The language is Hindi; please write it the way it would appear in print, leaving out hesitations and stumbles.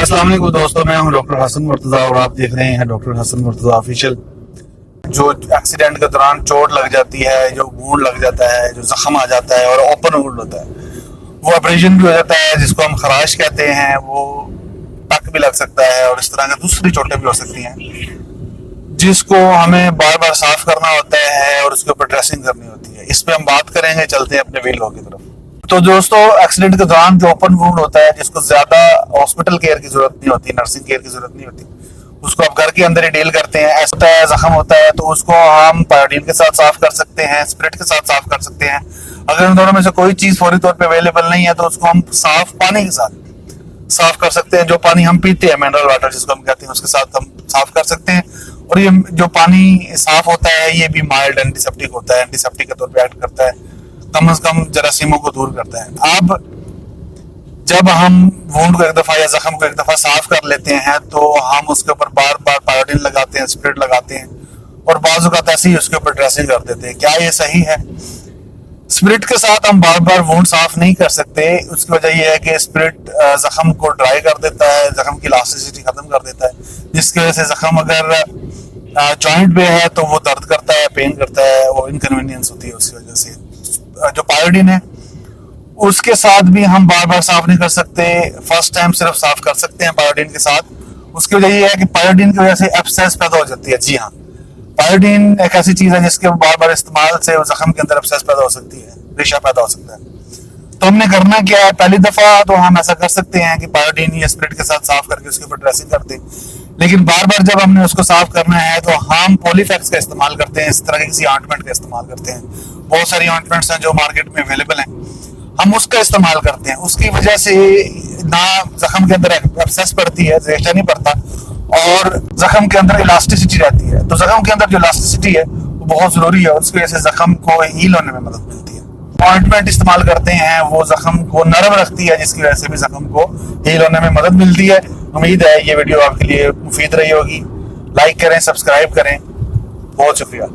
अस्सलाम वालेकुम दोस्तों, मैं हूं डॉक्टर हसन मुर्तजा और आप देख रहे हैं डॉक्टर हसन मुर्तजा ऑफिशियल। जो एक्सीडेंट के दौरान चोट लग जाती है, जो वुंड लग जाता है, जो जख्म आ जाता है और ओपन वुंड होता है, वो ऑपरेशन भी हो जाता है जिसको हम खराश कहते हैं। वो टक भी लग सकता है और इस तरह की दूसरी चोटें भी हो सकती हैं जिसको हमें बार बार साफ करना होता है और उसके ऊपर ड्रेसिंग करनी होती है। इस पे हम बात करेंगे, चलते हैं अपने वीडियो की तरफ। तो दोस्तों, एक्सीडेंट के दौरान जो ओपन वुंड होता है जिसको ज्यादा हॉस्पिटल केयर की जरूरत नहीं होती, नर्सिंग केयर की जरूरत नहीं होती, उसको आप घर के अंदर ही डील करते हैं। ऐसा होता है, जख्म होता है तो उसको हम पायोडीन के साथ साफ कर सकते हैं, स्प्रिट के साथ साफ कर सकते हैं। अगर इन दोनों में से कोई चीज फौरी तौर पे अवेलेबल नहीं है तो उसको हम साफ पानी के साथ साफ कर सकते हैं। जो पानी हम पीते हैं, मिनरल वाटर जिसको हम कहते हैं, उसके साथ हम साफ कर सकते हैं। और ये जो पानी साफ होता है ये भी माइल्ड एंटीसेप्टिक होता है, एंटीसेप्टिक के तौर पे एक्ट करता है, कम से कम जरासीमों को दूर करता है। अब जब हम वुंड को एक दफा या जख्म को एक दफा साफ कर लेते हैं तो हम उसके ऊपर बार बार पायोडीन लगाते हैं, स्प्रिट लगाते हैं और बाजू का ऐसे ही उसके ऊपर ड्रेसिंग कर देते हैं। क्या ये सही है? स्प्रिट के साथ हम बार बार वुंड साफ नहीं कर सकते। उसकी वजह यह है कि स्प्रिट जख्म को ड्राई कर देता है, जख्म की इलास्टिसिटी खत्म कर देता है, जिसकी वजह से जख्म अगर जॉइंट पे है तो वो दर्द करता है, पेन करता है, वो इनकन्वीनियंस होती है उसकी वजह से। जो पायोडीन है उसके साथ भी हम बार बार साफ नहीं कर सकते, फर्स्ट टाइम सिर्फ साफ कर सकते हैं पायोडीन के साथ। उसकी वजह यह है कि पायोडीन की वजह से एब्सेस पैदा हो जाती है। जी हाँ, पायोडीन एक ऐसी चीज है जिसके बार बार इस्तेमाल से जख्म के अंदर एब्सेस पैदा हो सकती है, रेशा पैदा हो सकता है। तो हमने करना क्या है, पहली दफा तो हम ऐसा कर सकते हैं कि पायोडीन या स्प्रिट के साथ साफ करके उसके ऊपर ड्रेसिंग कर दें। लेकिन बार बार जब हमने उसको साफ करना है तो हम पॉलीफैक्स का इस्तेमाल करते हैं, इस तरह की किसी ऑइंटमेंट का इस्तेमाल करते हैं। बहुत सारी ऑइंटमेंट्स हैं जो मार्केट में अवेलेबल हैं, हम उसका इस्तेमाल करते हैं। उसकी वजह से ना जख्म के अंदर एब्सेस पड़ती है, रेशा नहीं पड़ता, और जख्म के अंदर इलास्टिसिटी रहती है। तो जख्म के अंदर जो इलास्टिसिटी है वो बहुत जरूरी है, उसकी वजह से जख्म को हील होने में मदद मिलती है। ऑइंटमेंट इस्तेमाल करते हैं, वो जख्म को नरम रखती है, जिसकी वजह से भी जख्म को हील होने में मदद मिलती है। उम्मीद है ये वीडियो आपके लिए मुफीद रही होगी। लाइक करें, सब्सक्राइब करें। बहुत शुक्रिया।